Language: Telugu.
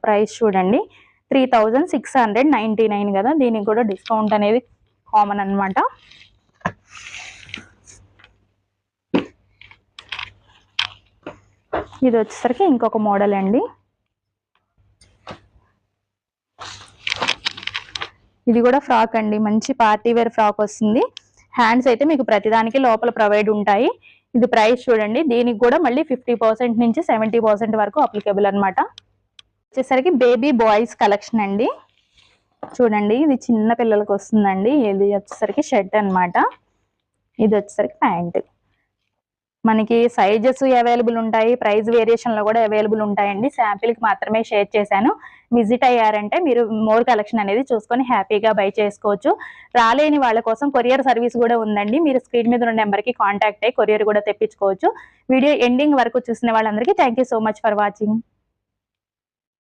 ప్రైస్ చూడండి 3699 కదా, దీనికి కూడా డిస్కౌంట్ అనేది కామన్ అన్నమాట. ఇది వచ్చేసరికి ఇంకొక మోడల్ అండి. ఇది కూడా ఫ్రాక్ అండి, మంచి పార్టీ వేర్ ఫ్రాక్ వస్తుంది. హ్యాండ్స్ అయితే మీకు ప్రతిదానికి లోపల ప్రొవైడ్ ఉంటాయి. ఇది ప్రైస్ చూడండి, దీనికి కూడా మళ్ళీ 50% నుంచి 70% వరకు అప్లికేబుల్ అనమాట. వచ్చేసరికి బేబీ బాయ్స్ కలెక్షన్ అండి. చూడండి ఇది చిన్న పిల్లలకు వస్తుందండి. ఇది వచ్చేసరికి షర్ట్ అనమాట, ఇది వచ్చేసరికి ప్యాంట్. మనకి సైజెస్ అవైలబుల్ ఉంటాయి, ప్రైస్ వేరియేషన్ లో కూడా అవైలబుల్ ఉంటాయండి. శాంపిల్ కి మాత్రమే షేర్ చేశాను. విజిట్ అయ్యారంటే మీరు మోర్ కలెక్షన్ అనేది చూసుకొని హ్యాపీగా బై చేసుకోవచ్చు. రాలేని వాళ్ళ కోసం కొరియర్ సర్వీస్ కూడా ఉందండి. మీరు స్క్రీన్ మీద ఉన్న నెంబర్ కి కాంటాక్ట్ అయ్యి కొరియర్ కూడా తెప్పించుకోవచ్చు. వీడియో ఎండింగ్ వరకు చూసిన వాళ్ళందరికీ thank you so much for watching.